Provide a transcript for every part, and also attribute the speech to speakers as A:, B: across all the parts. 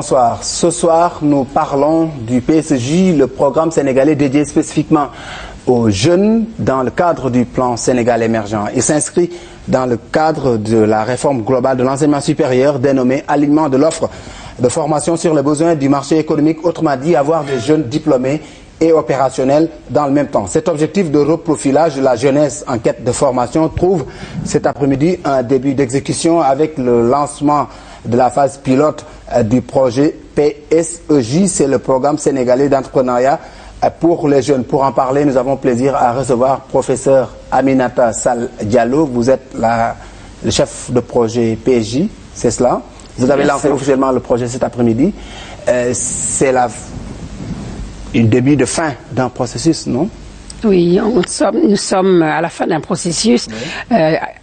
A: Bonsoir. Ce soir, nous parlons du PSJ, le programme sénégalais dédié spécifiquement aux jeunes dans le cadre du plan Sénégal émergent. Il s'inscrit dans le cadre de la réforme globale de l'enseignement supérieur dénommée alignement de l'offre de formation sur les besoins du marché économique, autrement dit avoir des jeunes diplômés et opérationnels dans le même temps. Cet objectif de reprofilage de la jeunesse en quête de formation trouve cet après-midi un début d'exécution avec le lancement de la phase pilote du projet PSEJ, c'est le programme sénégalais d'entrepreneuriat pour les jeunes. Pour en parler, nous avons plaisir à recevoir professeur Aminata Sall Diallo. Vous êtes le chef de projet PSJ, c'est cela? Vous avez lancé officiellement le projet cet après-midi. C'est une début de fin d'un processus, non?
B: Oui, nous sommes à la fin d'un processus, oui.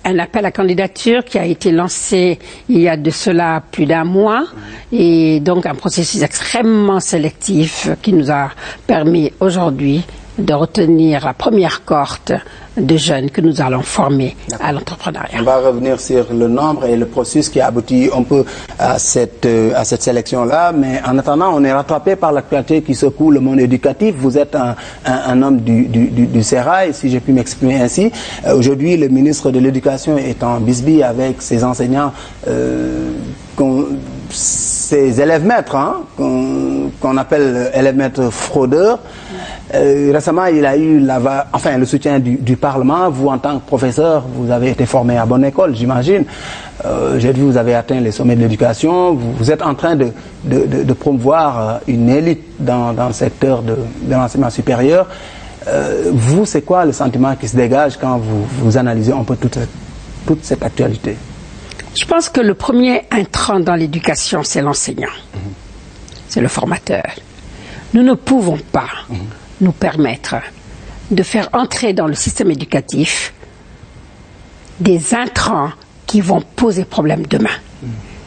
B: Un appel à candidature qui a été lancé il y a de cela plus d'un mois, et donc un processus extrêmement sélectif qui nous a permis aujourd'hui de retenir la première cohorte de jeunes que nous allons former à l'entrepreneuriat.
A: On va revenir sur le nombre et le processus qui a abouti un peu à cette sélection-là, mais en attendant, on est rattrapé par l'actualité qui secoue le monde éducatif. Vous êtes un homme du Sérail, si j'ai pu m'exprimer ainsi. Aujourd'hui, le ministre de l'Éducation est en bisbille avec ses enseignants, ses élèves maîtres, hein, qu'on appelle élèves maîtres fraudeurs. Récemment, il a eu le soutien du Parlement. Vous, en tant que professeur, vous avez été formé à bonne école, j'imagine. J'ai vu, vous avez atteint les sommets de l'éducation. Vous êtes en train de promouvoir une élite dans le secteur de l'enseignement supérieur. Vous, c'est quoi le sentiment qui se dégage quand vous analysez un peu toute cette actualité?
B: Je pense que le premier intrant dans l'éducation, c'est l'enseignant. C'est le formateur. Nous ne pouvons pas nous permettre de faire entrer dans le système éducatif des intrants qui vont poser problème demain.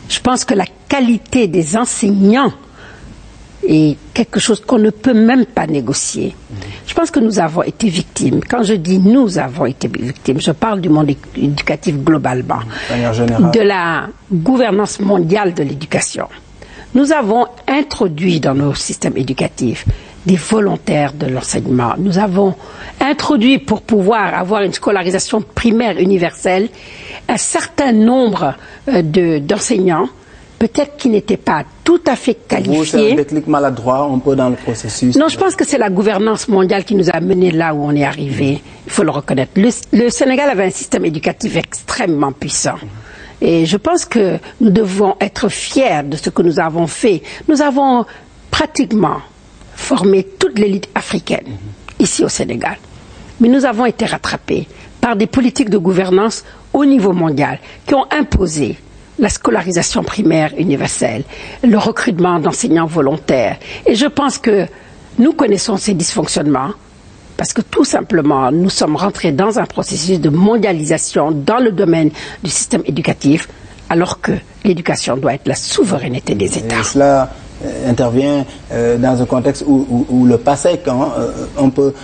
B: Je pense que la qualité des enseignants est quelque chose qu'on ne peut même pas négocier. Je pense que nous avons été victimes. Quand je dis nous avons été victimes, je parle du monde éducatif globalement, de la gouvernance mondiale de l'éducation. Nous avons introduit dans nos systèmes éducatifs des volontaires de l'enseignement. Nous avons introduit, pour pouvoir avoir une scolarisation primaire universelle, un certain nombre d'enseignants, peut-être qui n'étaient pas tout à fait qualifiés.
A: C'est un déclic maladroit, un peu dans le processus.
B: Non, je pense que c'est la gouvernance mondiale qui nous a menés là où on est arrivé. Il faut le reconnaître. Le Sénégal avait un système éducatif extrêmement puissant. Et je pense que nous devons être fiers de ce que nous avons fait. Nous avons pratiquement formé toute l'élite africaine ici au Sénégal. Mais nous avons été rattrapés par des politiques de gouvernance au niveau mondial qui ont imposé la scolarisation primaire universelle, le recrutement d'enseignants volontaires. Et je pense que nous connaissons ces dysfonctionnements parce que tout simplement, nous sommes rentrés dans un processus de mondialisation dans le domaine du système éducatif, alors que l'éducation doit être la souveraineté des États.
A: Et cela intervient dans un contexte où le PASSEC, un peu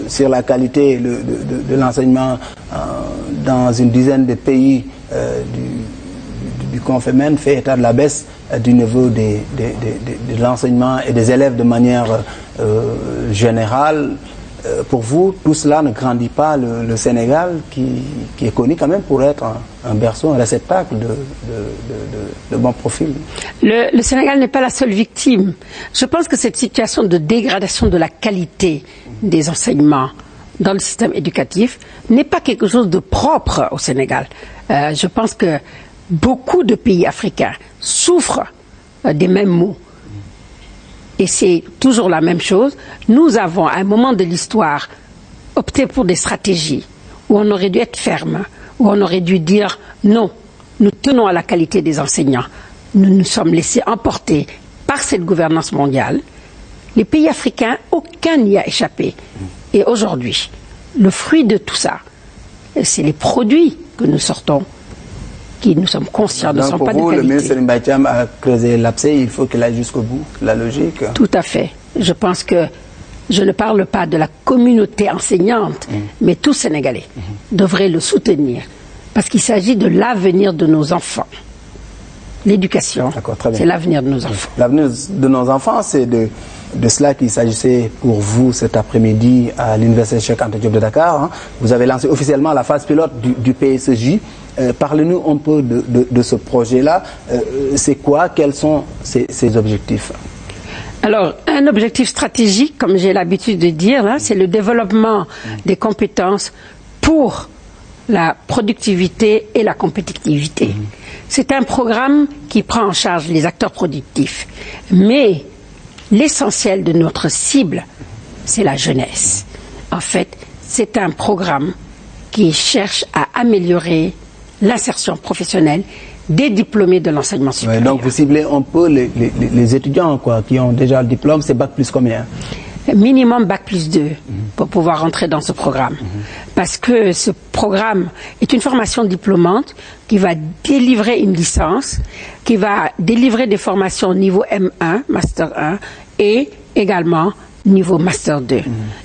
A: sur la qualité de l'enseignement dans une dizaine de pays du CONFEMEN fait état de la baisse du niveau de l'enseignement et des élèves de manière générale. Pour vous, tout cela ne grandit pas le Sénégal qui est connu quand même pour être un berceau, un réceptacle de bons profils.
B: Le Sénégal n'est pas la seule victime. Je pense que cette situation de dégradation de la qualité des enseignements dans le système éducatif n'est pas quelque chose de propre au Sénégal. Je pense que beaucoup de pays africains souffrent des mêmes maux. Et c'est toujours la même chose. Nous avons, à un moment de l'histoire, opté pour des stratégies où on aurait dû être ferme, où on aurait dû dire non, nous tenons à la qualité des enseignants. Nous nous sommes laissés emporter par cette gouvernance mondiale. Les pays africains, aucun n'y a échappé. Et aujourd'hui, le fruit de tout ça, c'est les produits que nous sortons, qui nous sommes conscients ne sont pas de qualité.
A: Le ministre Mbaye Thiam a creusé l'abcès, il faut qu'il aille jusqu'au bout, la logique.
B: Tout à fait. Je pense que je ne parle pas de la communauté enseignante, mais tout devrait le soutenir, parce qu'il s'agit de l'avenir de nos enfants. l'éducation, c'est l'avenir de nos enfants.
A: L'avenir de nos enfants, c'est de cela qu'il s'agissait pour vous cet après-midi à l'Université Cheikh Anta Diop de Dakar. Hein. Vous avez lancé officiellement la phase pilote du PSJ. Parlez-nous un peu de ce projet-là. C'est quoi? Quels sont ses objectifs?
B: Alors, un objectif stratégique, comme j'ai l'habitude de dire, c'est le développement des compétences pour la productivité et la compétitivité. C'est un programme qui prend en charge les acteurs productifs. Mais l'essentiel de notre cible, c'est la jeunesse. En fait, c'est un programme qui cherche à améliorer l'insertion professionnelle des diplômés de l'enseignement supérieur.
A: Ouais, donc vous ciblez un peu les étudiants qui ont déjà le diplôme, c'est bac plus combien?
B: Minimum bac plus 2 pour pouvoir rentrer dans ce programme. Parce que ce programme est une formation diplômante qui va délivrer une licence, qui va délivrer des formations au niveau M1, Master 1, et également niveau Master 2.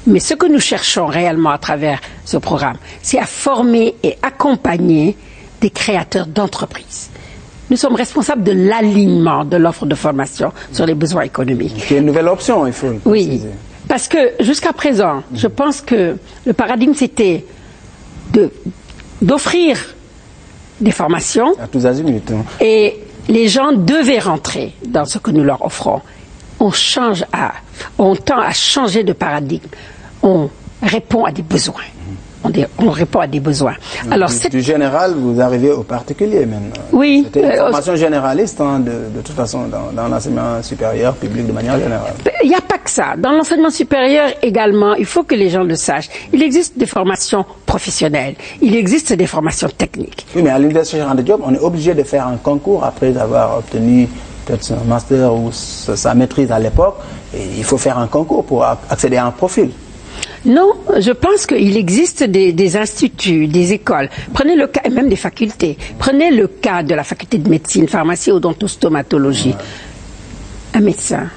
B: Mais ce que nous cherchons réellement à travers ce programme, c'est à former et accompagner des créateurs d'entreprises. Nous sommes responsables de l'alignement de l'offre de formation sur les besoins économiques.
A: C'est une nouvelle option, il faut le préciser.
B: Oui, parce que jusqu'à présent, je pense que le paradigme, c'était d'offrir des formations.
A: À tous azimuts. Hein.
B: Et les gens devaient rentrer dans ce que nous leur offrons. On tend à changer de paradigme. On répond à des besoins. On répond à des besoins. Alors,
A: du général, vous arrivez au particulier maintenant.
B: Oui.
A: C'était une formation généraliste, hein, de toute façon, dans l'enseignement supérieur public de manière générale.
B: Il n'y a pas que ça. Dans l'enseignement supérieur également, il faut que les gens le sachent. Il existe des formations professionnelles. Il existe des formations techniques.
A: Oui, mais à l'Université Cheikh Anta Diop, on est obligé de faire un concours après avoir obtenu peut-être son master ou sa maîtrise à l'époque. Il faut faire un concours pour accéder à un profil.
B: Non, je pense qu'il existe des instituts, des écoles. Prenez le cas, et même des facultés. Prenez le cas de la faculté de médecine, pharmacie, odontostomatologie. Un médecin,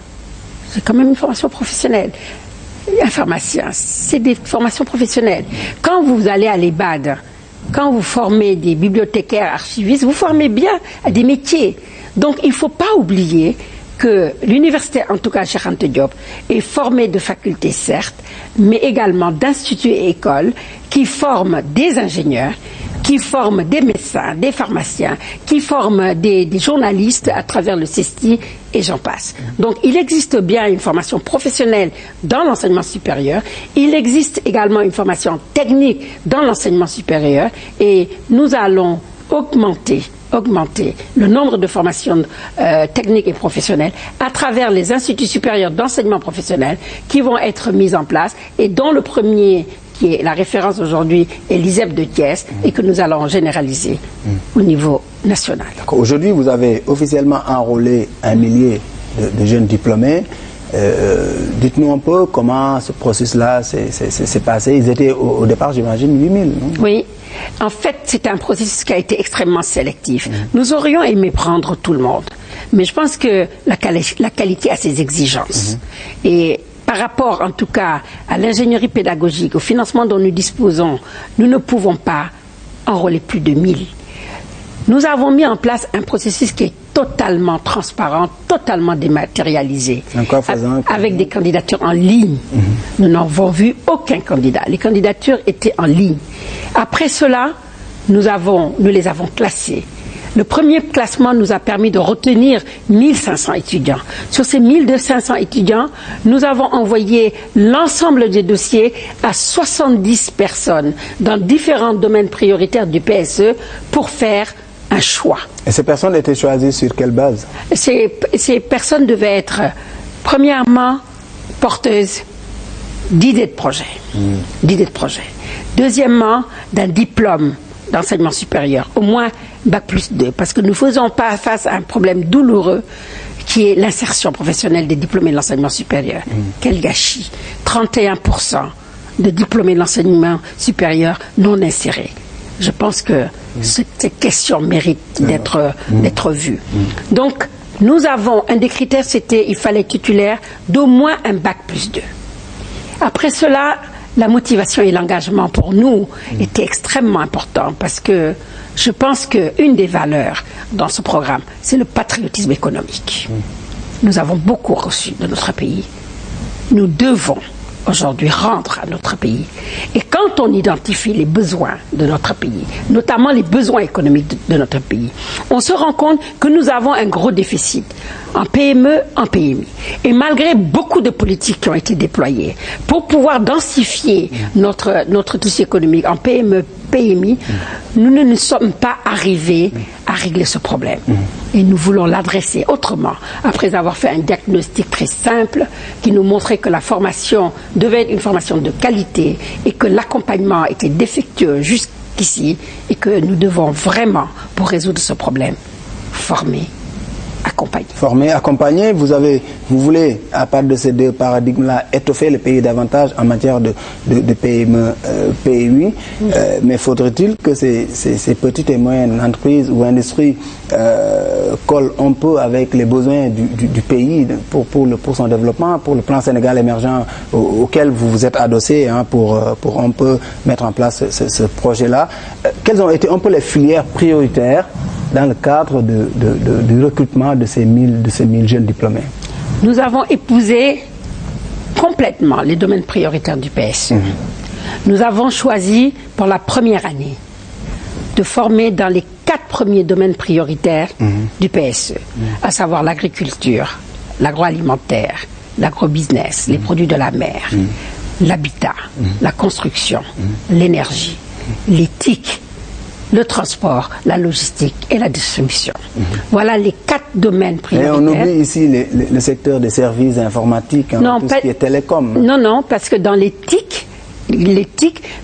B: c'est quand même une formation professionnelle. Un pharmacien, c'est des formations professionnelles. Quand vous allez à l'EBAD, quand vous formez des bibliothécaires, archivistes, vous formez bien à des métiers. Donc il ne faut pas oublier que l'université, en tout cas Cheikh Anta Diop, est formée de facultés certes, mais également d'instituts et écoles qui forment des ingénieurs, qui forment des médecins, des pharmaciens, qui forment des journalistes à travers le CESTI et j'en passe. Donc il existe bien une formation professionnelle dans l'enseignement supérieur, il existe également une formation technique dans l'enseignement supérieur et nous allons augmenter le nombre de formations techniques et professionnelles à travers les instituts supérieurs d'enseignement professionnel qui vont être mis en place et dont le premier, qui est la référence aujourd'hui, est l'ISEP de Thiès et que nous allons généraliser au niveau national.
A: Aujourd'hui, vous avez officiellement enrôlé 1 millier de jeunes diplômés. Dites-nous un peu comment ce processus-là s'est passé. Ils étaient au départ, j'imagine, 8000, non? Oui.
B: En fait, c'est un processus qui a été extrêmement sélectif. Nous aurions aimé prendre tout le monde. Mais je pense que la qualité a ses exigences. Et par rapport, en tout cas, à l'ingénierie pédagogique, au financement dont nous disposons, nous ne pouvons pas enrôler plus de 1000. Nous avons mis en place un processus qui est totalement transparent, totalement dématérialisé, avec des candidatures en ligne. Nous n'avons vu aucun candidat. Les candidatures étaient en ligne. Après cela, nous les avons classés. Le premier classement nous a permis de retenir 1500 étudiants. Sur ces 1200 étudiants, nous avons envoyé l'ensemble des dossiers à 70 personnes dans différents domaines prioritaires du PSE pour faire un choix.
A: Et ces personnes étaient choisies sur quelle base?
B: Ces personnes devaient être, premièrement, porteuses d'idées de projet. D'idées de projet. Deuxièmement, d'un diplôme d'enseignement supérieur, au moins bac plus 2, parce que nous ne faisons pas face à un problème douloureux qui est l'insertion professionnelle des diplômés de l'enseignement supérieur. Quel gâchis! 31% de diplômés de l'enseignement supérieur non insérés. Je pense que ces questions méritent d'être vues. Donc, nous avons, un des critères, c'était il fallait titulaire d'au moins un bac plus 2. Après cela, la motivation et l'engagement pour nous étaient extrêmement importants parce que je pense qu'une des valeurs dans ce programme, c'est le patriotisme économique. Nous avons beaucoup reçu de notre pays. Nous devons aujourd'hui rendre à notre pays. Et quand on identifie les besoins de notre pays, notamment les besoins économiques de notre pays, on se rend compte que nous avons un gros déficit en PME, en PMI. Et malgré beaucoup de politiques qui ont été déployées pour pouvoir densifier notre tissu économique en PME, PMI, nous ne nous sommes pas arrivés à régler ce problème. Et nous voulons l'adresser autrement, après avoir fait un diagnostic très simple qui nous montrait que la formation devait être une formation de qualité et que l'accompagnement était défectueux jusqu'ici et que nous devons vraiment, pour résoudre ce problème, former, accompagner.
A: Former, accompagner, vous voulez, à part de ces deux paradigmes-là, étoffer le pays davantage en matière de PME, PMI, mais faudrait-il que ces petites et moyennes entreprises ou industries collent un peu avec les besoins du pays pour son développement, pour le plan Sénégal émergent auquel vous vous êtes adossé pour un peu mettre en place ce projet-là. Quelles ont été un peu les filières prioritaires dans le cadre du recrutement de ces 1000 jeunes diplômés?
B: Nous avons épousé complètement les domaines prioritaires du PSE. Nous avons choisi pour la première année de former dans les 4 premiers domaines prioritaires du PSE, à savoir l'agriculture, l'agroalimentaire, l'agrobusiness, les produits de la mer, l'habitat, la construction, l'énergie, l'éthique, le transport, la logistique et la distribution. Voilà les 4 domaines prioritaires.
A: Et on oublie ici le secteur des services informatiques, tout ce qui est télécom.
B: Non, parce que dans l'éthique,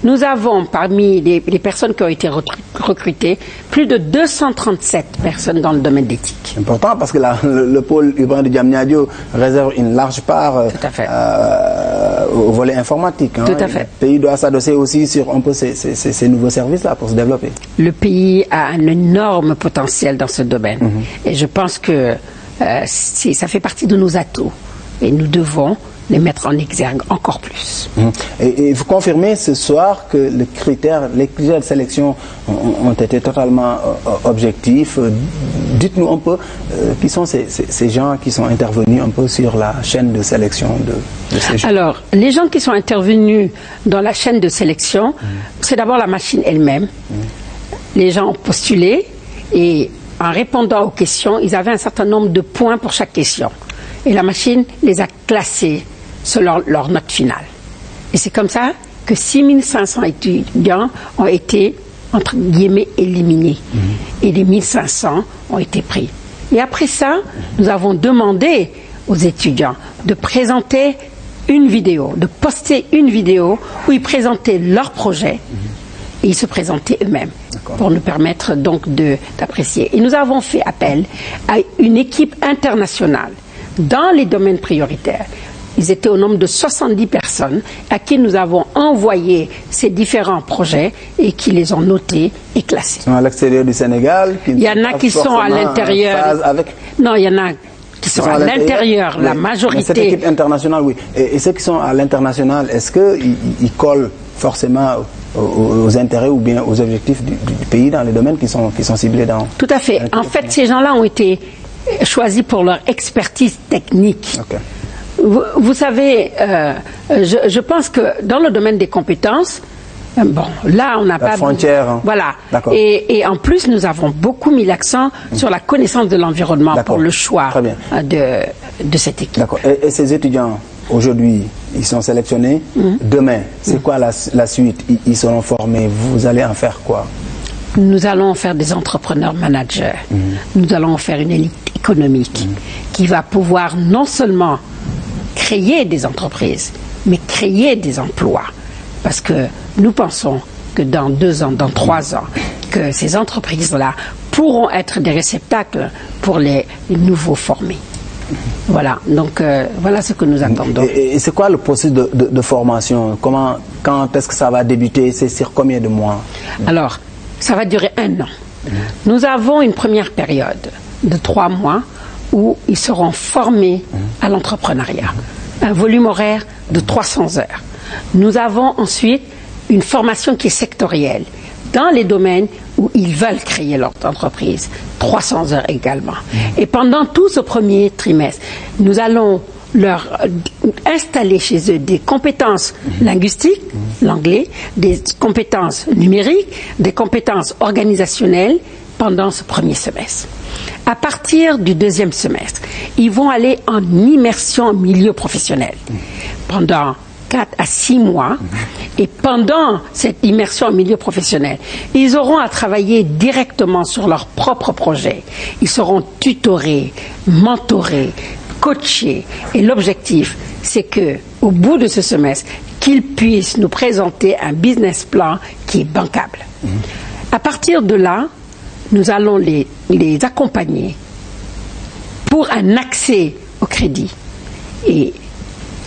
B: nous avons parmi les personnes qui ont été recrutées, plus de 237 personnes dans le domaine d'éthique.
A: Important parce que le pôle urbain de Diamniadio réserve une large part au volet informatique.
B: Tout à fait.
A: Le pays doit s'adosser aussi sur un peu ces nouveaux services-là pour se développer.
B: Le pays a un énorme potentiel dans ce domaine. Et je pense que ça fait partie de nos atouts. Et nous devons les mettre en exergue encore plus.
A: Et vous confirmez ce soir que les critères de sélection ont été totalement objectifs. Dites-nous un peu qui sont ces gens qui sont intervenus un peu sur la chaîne de sélection de ces gens.
B: Alors, les gens qui sont intervenus dans la chaîne de sélection, c'est d'abord la machine elle-même. Les gens ont postulé et en répondant aux questions, ils avaient un certain nombre de points pour chaque question. Et la machine les a classés selon leur note finale. Et c'est comme ça que 6500 étudiants ont été, entre guillemets, éliminés. Et les 1500 ont été pris. Et après ça, nous avons demandé aux étudiants de présenter une vidéo, de poster une vidéo où ils présentaient leur projet et ils se présentaient eux-mêmes pour nous permettre donc d'apprécier. Et nous avons fait appel à une équipe internationale dans les domaines prioritaires. Ils étaient au nombre de 70 personnes à qui nous avons envoyé ces différents projets et qui les ont notés et classés.
A: Ils sont à l'extérieur du Sénégal.
B: Il y en a qui sont à l'intérieur. Non, il y en a qui sont à l'intérieur, la majorité.
A: Mais cette équipe internationale, oui. Et ceux qui sont à l'international, est-ce qu'ils collent forcément aux intérêts ou bien aux objectifs du pays dans les domaines qui sont ciblés dans...
B: Tout à fait. En fait, ces gens-là ont été choisis pour leur expertise technique.
A: Okay.
B: Vous savez, je pense que dans le domaine des compétences, bon, là, on n'a pas...
A: frontière. Hein.
B: Voilà. Et en plus, nous avons beaucoup mis l'accent sur la connaissance de l'environnement pour le choix de cette équipe.
A: D'accord. Et ces étudiants, aujourd'hui, ils sont sélectionnés. Demain, c'est quoi la suite? Ils seront formés. Vous allez en faire quoi?
B: Nous allons faire des entrepreneurs managers. Nous allons faire une élite économique qui va pouvoir non seulement créer des entreprises, mais créer des emplois. Parce que nous pensons que dans 2 ans, dans 3 ans, que ces entreprises-là pourront être des réceptacles pour les nouveaux formés. Voilà, donc voilà ce que nous attendons.
A: Et c'est quoi le processus de formation? Quand est-ce que ça va débuter? C'est sur combien de mois?
B: Alors, ça va durer 1 an. Nous avons une première période de 3 mois où ils seront formés à l'entrepreneuriat. Un volume horaire de 300 heures. Nous avons ensuite une formation qui est sectorielle dans les domaines où ils veulent créer leur entreprise. 300 heures également. Et pendant tout ce premier trimestre, nous allons leur installer chez eux des compétences linguistiques, l'anglais, des compétences numériques, des compétences organisationnelles pendant ce premier semestre. À partir du deuxième semestre, ils vont aller en immersion en milieu professionnel pendant 4 à 6 mois. Et pendant cette immersion en milieu professionnel, ils auront à travailler directement sur leur propre projet. Ils seront tutorés, mentorés, coachés. Et l'objectif, c'est que, au bout de ce semestre, qu'ils puissent nous présenter un business plan qui est bancable. À partir de là, nous allons les accompagner pour un accès au crédit. Et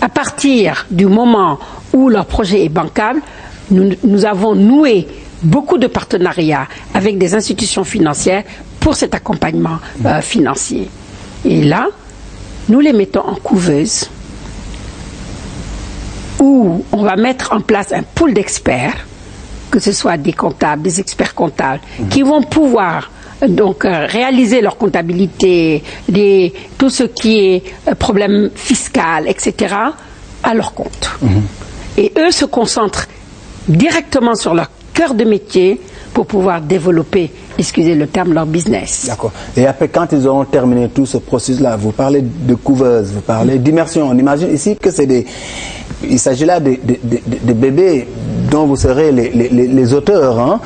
B: à partir du moment où leur projet est bancable, nous avons noué beaucoup de partenariats avec des institutions financières pour cet accompagnement financier. Et là, nous les mettons en couveuse où on va mettre en place un pool d'experts, que ce soit des comptables, des experts comptables, qui vont pouvoir donc réaliser leur comptabilité, tout ce qui est problème fiscal, etc., à leur compte. Et eux se concentrent directement sur leur cœur de métier pour pouvoir développer, excusez le terme, leur business. D'accord.
A: Et après, quand ils auront terminé tout ce processus-là, vous parlez de couveuse, vous parlez d'immersion. On imagine ici que c'est il s'agit là de bébés dont vous serez les auteurs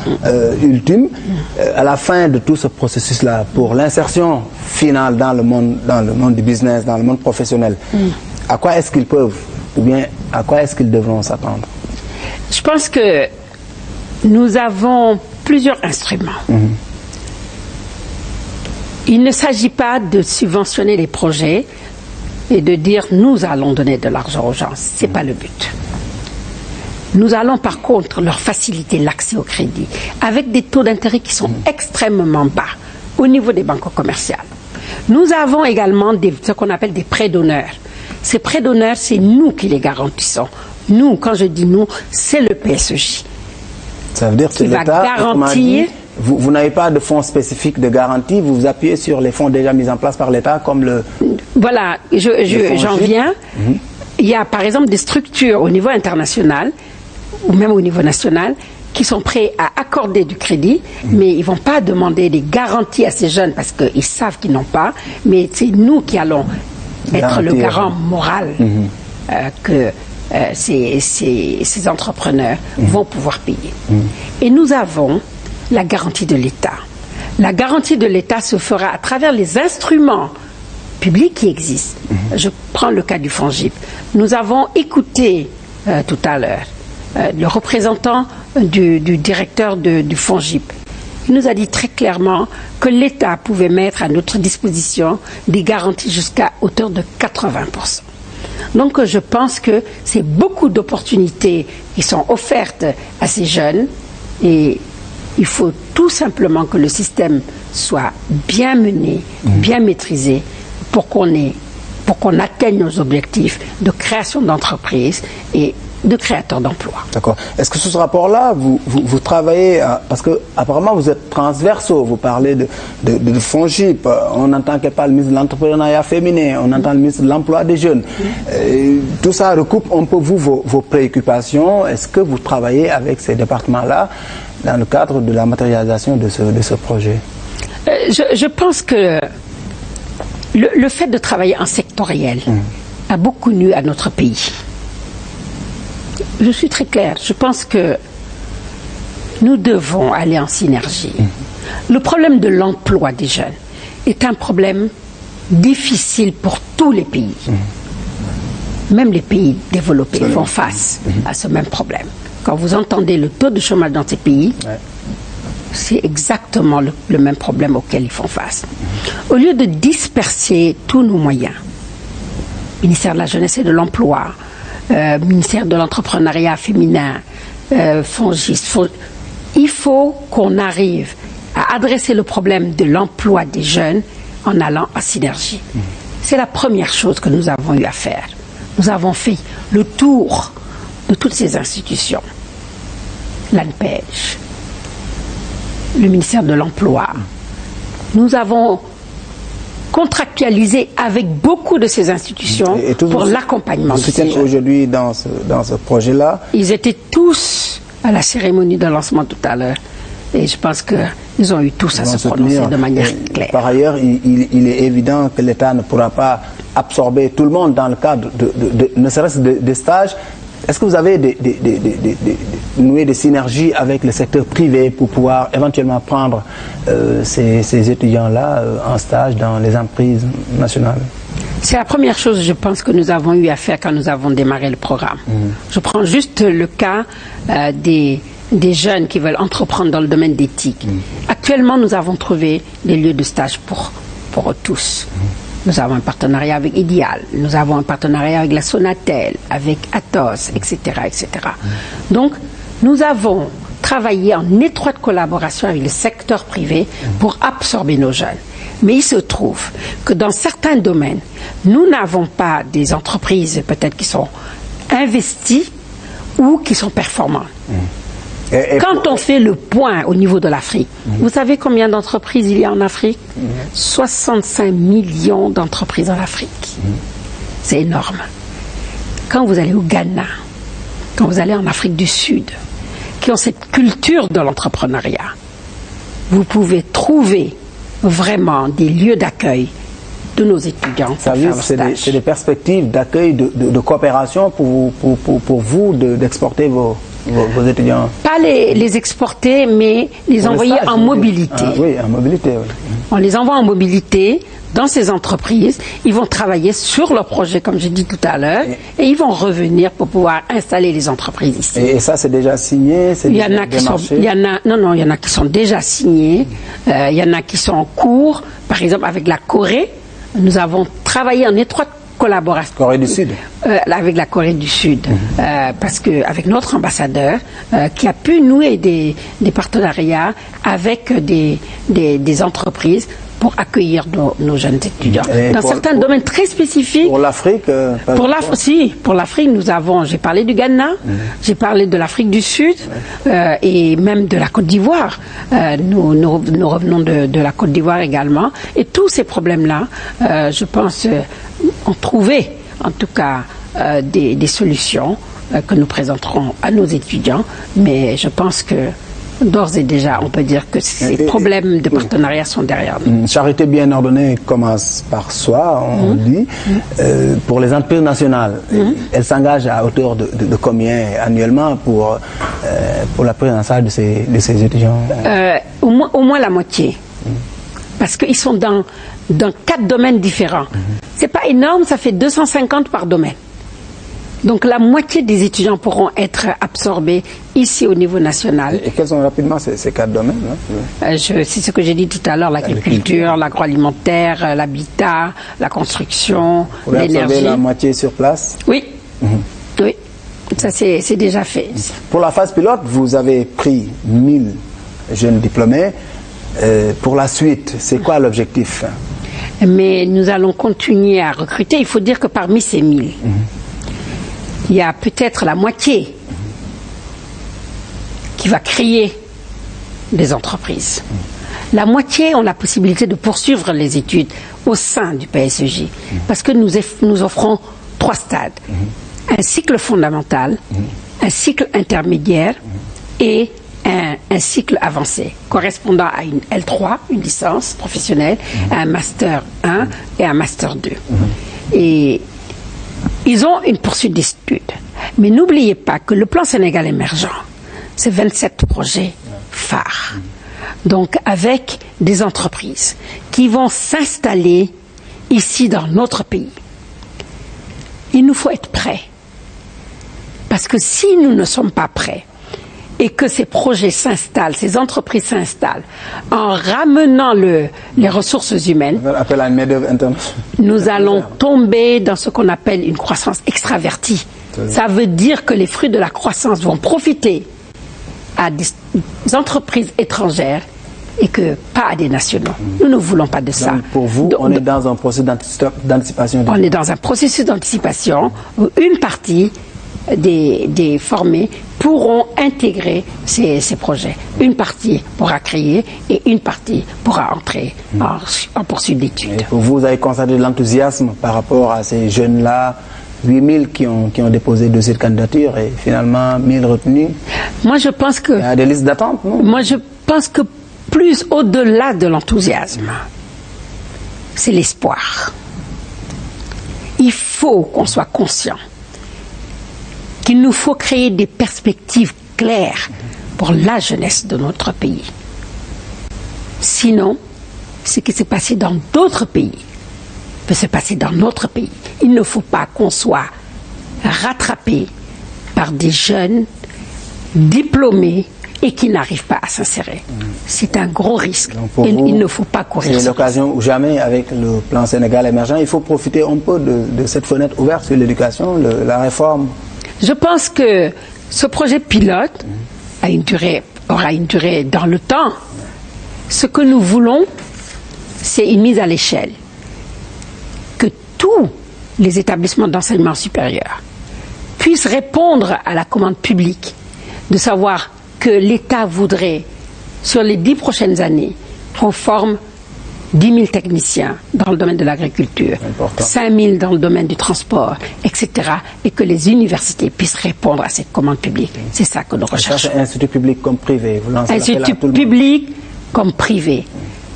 A: ultimes à la fin de tout ce processus-là pour l'insertion finale dans le monde du business, dans le monde professionnel. À quoi est-ce qu'ils peuvent ou bien à quoi est-ce qu'ils devront s'attendre?
B: Je pense que nous avons plusieurs instruments. Il ne s'agit pas de subventionner les projets et de dire nous allons donner de l'argent aux gens. Ce n'est pas le but. Nous allons par contre leur faciliter l'accès au crédit avec des taux d'intérêt qui sont extrêmement bas au niveau des banques commerciales. Nous avons également ce qu'on appelle des prêts d'honneur. Ces prêts d'honneur, c'est nous qui les garantissons. Nous, quand je dis nous, c'est le PSEJ.
A: Ça veut dire que l'État garantir. Vous n'avez pas de fonds spécifiques de garantie, vous vous appuyez sur les fonds déjà mis en place par l'État comme le...
B: Voilà, j'en viens. Il y a par exemple des structures au niveau international ou même au niveau national qui sont prêts à accorder du crédit, mais ils ne vont pas demander des garanties à ces jeunes parce qu'ils savent qu'ils n'ont pas, mais c'est nous qui allons être le garant moral que ces entrepreneurs vont pouvoir payer. Et nous avons la garantie de l'État. La garantie de l'État se fera à travers les instruments publics qui existent. Je prends le cas du FONGIP. Nous avons écouté tout à l'heure le représentant du directeur du FONGIP. Il nous a dit très clairement que l'État pouvait mettre à notre disposition des garanties jusqu'à hauteur de 80%. Donc je pense que c'est beaucoup d'opportunités qui sont offertes à ces jeunes et il faut tout simplement que le système soit bien mené, bien maîtrisé pour qu'on atteigne nos objectifs de création d'entreprises et de créateurs d'emplois.
A: D'accord. Est-ce que sous ce rapport-là, vous travaillez, parce que apparemment vous êtes transversaux, vous parlez de FONGIP, on entend qu'elle parle le ministre de l'entrepreneuriat féminin, on entend le ministre de l'emploi des jeunes. Tout ça recoupe un peu vos préoccupations. Est-ce que vous travaillez avec ces départements-là dans le cadre de la matérialisation de ce projet?
B: Je pense que le fait de travailler en sectoriel a beaucoup nui à notre pays. Je suis très claire. Je pense que nous devons aller en synergie. Le problème de l'emploi des jeunes est un problème difficile pour tous les pays. Même les pays développés font face à ce même problème. Quand vous entendez le taux de chômage dans ces pays, c'est exactement le même problème auquel ils font face. Au lieu de disperser tous nos moyens, ministère de la Jeunesse et de l'Emploi, ministère de l'entrepreneuriat féminin, FONGIS, il faut qu'on arrive à adresser le problème de l'emploi des jeunes en allant en synergie. C'est la première chose que nous avons eu à faire. Nous avons fait le tour de toutes ces institutions, l'ANPEJ, le ministère de l'Emploi, nous avons contractualisé avec beaucoup de ces institutions pour l'accompagnement de ces jeunes.
A: Aujourd'hui dans ce projet-là.
B: Ils étaient tous à la cérémonie de lancement tout à l'heure. Et je pense qu'ils ont eu tous à se prononcer de manière claire.
A: Par ailleurs, il est évident que l'État ne pourra pas absorber tout le monde dans le cadre ne serait-ce des stages. Est-ce que vous avez noué des synergies avec le secteur privé pour pouvoir éventuellement prendre ces étudiants-là en stage dans les entreprises nationales?
B: C'est la première chose, je pense, que nous avons eu à faire quand nous avons démarré le programme. Je prends juste le cas des jeunes qui veulent entreprendre dans le domaine d'éthique. Actuellement, nous avons trouvé des lieux de stage pour tous. Nous avons un partenariat avec Ideal, nous avons un partenariat avec la Sonatel, avec Atos, etc., etc. Donc, nous avons travaillé en étroite collaboration avec le secteur privé pour absorber nos jeunes. Mais il se trouve que dans certains domaines, nous n'avons pas des entreprises peut-être qui sont investies ou qui sont performantes. Quand on fait le point au niveau de l'Afrique, vous savez combien d'entreprises il y a en Afrique? 65 millions d'entreprises en Afrique. C'est énorme. Quand vous allez au Ghana, quand vous allez en Afrique du Sud, qui ont cette culture de l'entrepreneuriat, vous pouvez trouver vraiment des lieux d'accueil de nos étudiants.
A: Ça veut dire que c'est des perspectives d'accueil, de coopération pour vous d'exporter vos étudiants?
B: Pas les exporter, mais les envoyer en mobilité.
A: Oui, en mobilité. Oui.
B: On les envoie en mobilité dans ces entreprises. Ils vont travailler sur leur projet, comme j'ai dit tout à l'heure, et ils vont revenir pour pouvoir installer les entreprises ici.
A: Et ça, c'est déjà signé?
B: Il y en a qui sont déjà signés. Il y en a qui sont en cours. Par exemple, avec la Corée, nous avons travaillé en étroite collaboration.
A: Corée du Sud.
B: Avec la Corée du Sud, parce que avec notre ambassadeur qui a pu nouer des partenariats avec des entreprises pour accueillir nos jeunes étudiants. Dans certains domaines très spécifiques.
A: Pour l'Afrique
B: pour l'Afrique, j'ai parlé du Ghana, j'ai parlé de l'Afrique du Sud et même de la Côte d'Ivoire. Nous revenons de la Côte d'Ivoire également. Et tous ces problèmes-là, je pense, ont trouvé, en tout cas, des solutions que nous présenterons à nos étudiants. Mais je pense que d'ores et déjà, on peut dire que ces problèmes de partenariat sont derrière nous.
A: Charité bien ordonnée commence par soi, on dit. Pour les entreprises nationales, elles s'engagent à hauteur de combien annuellement pour la prise en charge de ces étudiants?
B: Au moins la moitié. Parce qu'ils sont dans 4 domaines différents. C'est pas énorme, ça fait 250 par domaine. Donc la moitié des étudiants pourront être absorbés ici au niveau national.
A: Et quels sont rapidement ces 4 domaines?
B: C'est ce que j'ai dit tout à l'heure, l'agriculture, l'agroalimentaire, l'habitat, la construction, l'énergie. Vous absorber
A: la moitié sur place?
B: Oui, oui, ça c'est déjà fait.
A: Pour la phase pilote, vous avez pris 1000 jeunes diplômés. Pour la suite, c'est quoi l'objectif?
B: Mais nous allons continuer à recruter. Il faut dire que parmi ces 1000, il y a peut-être la moitié qui va créer des entreprises. La moitié ont la possibilité de poursuivre les études au sein du PSEJ. Parce que nous offrons 3 stades. Un cycle fondamental, un cycle intermédiaire et un cycle avancé, correspondant à une L3, une licence professionnelle, à un Master 1 et un Master 2. Et ils ont une poursuite d'études. Mais n'oubliez pas que le plan Sénégal émergent, c'est 27 projets phares. Donc avec des entreprises qui vont s'installer ici dans notre pays. Il nous faut être prêts. Parce que si nous ne sommes pas prêts, et que ces projets s'installent, ces entreprises s'installent, en ramenant les ressources humaines, nous allons tomber dans ce qu'on appelle une croissance extravertie. Ça veut dire que les fruits de la croissance vont profiter à des entreprises étrangères et que pas à des nationaux. Nous ne voulons pas de ça.
A: Donc pour vous, on est dans un processus d'anticipation.
B: On est dans un processus d'anticipation où une partie des formés pourront intégrer ces projets. Une partie pourra créer et une partie pourra entrer en poursuite d'études.
A: Vous avez constaté de l'enthousiasme par rapport à ces jeunes-là, 8000 qui ont déposé dossier de candidature et finalement 1000 retenus.
B: Moi, je pense que...
A: Il y a des listes d'attente, non?
B: Moi, je pense que plus au-delà de l'enthousiasme, c'est l'espoir. Il faut qu'on soit conscient qu'il nous faut créer des perspectives claires pour la jeunesse de notre pays. Sinon, ce qui s'est passé dans d'autres pays peut se passer dans notre pays. Il ne faut pas qu'on soit rattrapé par des jeunes diplômés et qui n'arrivent pas à s'insérer. C'est un gros risque et il ne faut pas courir.
A: C'est l'occasion ou jamais avec le plan Sénégal émergent. Il faut profiter un peu de cette fenêtre ouverte sur l'éducation, la réforme.
B: Je pense que ce projet pilote aura une durée dans le temps. Ce que nous voulons, c'est une mise à l'échelle. Que tous les établissements d'enseignement supérieur puissent répondre à la commande publique, de savoir que l'État voudrait, sur les 10 prochaines années, qu'on forme 10 000 techniciens dans le domaine de l'agriculture, 5 000 dans le domaine du transport, etc. Et que les universités puissent répondre à cette commande publique. C'est ça que nous recherchons.
A: C'est institut public comme privé. Vous lancez
B: institut public comme privé.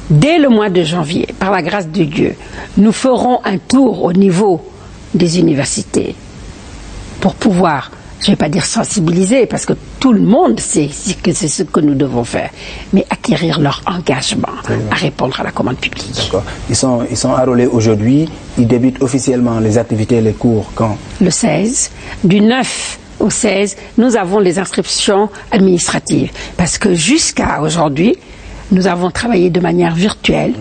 B: Dès le mois de janvier, par la grâce de Dieu, nous ferons un tour au niveau des universités pour pouvoir, je ne vais pas dire sensibiliser, parce que tout le monde sait que c'est ce que nous devons faire, mais acquérir leur engagement à répondre à la commande publique.
A: D'accord. Ils sont enrôlés aujourd'hui. Ils débutent officiellement les activités, les cours quand? Le
B: 16. Du 9 au 16, nous avons les inscriptions administratives. Parce que jusqu'à aujourd'hui, nous avons travaillé de manière virtuelle,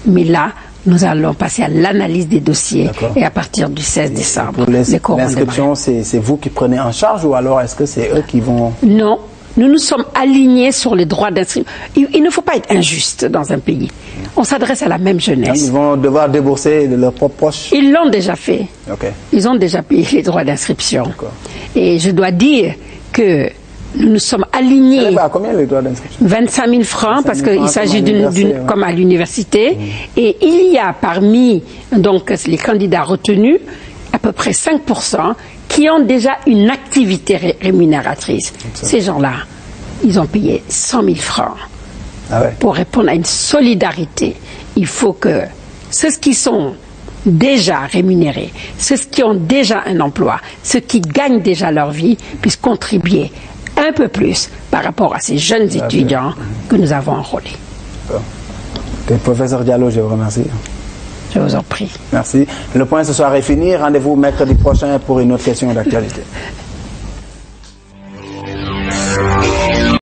B: mais là, nous allons passer à l'analyse des dossiers et à partir du 16 décembre, les cours vont démarrer.
A: L'inscription, c'est vous qui prenez en charge ou alors est-ce que c'est eux qui vont...
B: Non, nous nous sommes alignés sur les droits d'inscription. Il ne faut pas être injuste dans un pays. On s'adresse à la même jeunesse.
A: Ils vont devoir débourser de leurs propres poches.
B: Ils l'ont déjà fait. Ils ont déjà payé les droits d'inscription. Et je dois dire que nous nous sommes alignés.
A: À combien les droits d'inscription?
B: 25 000 francs, parce qu'il s'agit comme à l'université. Et il y a parmi donc, les candidats retenus, à peu près 5% qui ont déjà une activité rémunératrice. Ces gens-là, ils ont payé 100 000 francs pour répondre à une solidarité. Il faut que ceux qui sont déjà rémunérés, ceux qui ont déjà un emploi, ceux qui gagnent déjà leur vie, puissent contribuer un peu plus par rapport à ces jeunes étudiants que nous avons enrôlés.
A: Professeur Diallo, je vous remercie.
B: Je vous en prie.
A: Merci. Le point ce soir est fini. Rendez-vous mercredi prochain pour une autre question d'actualité.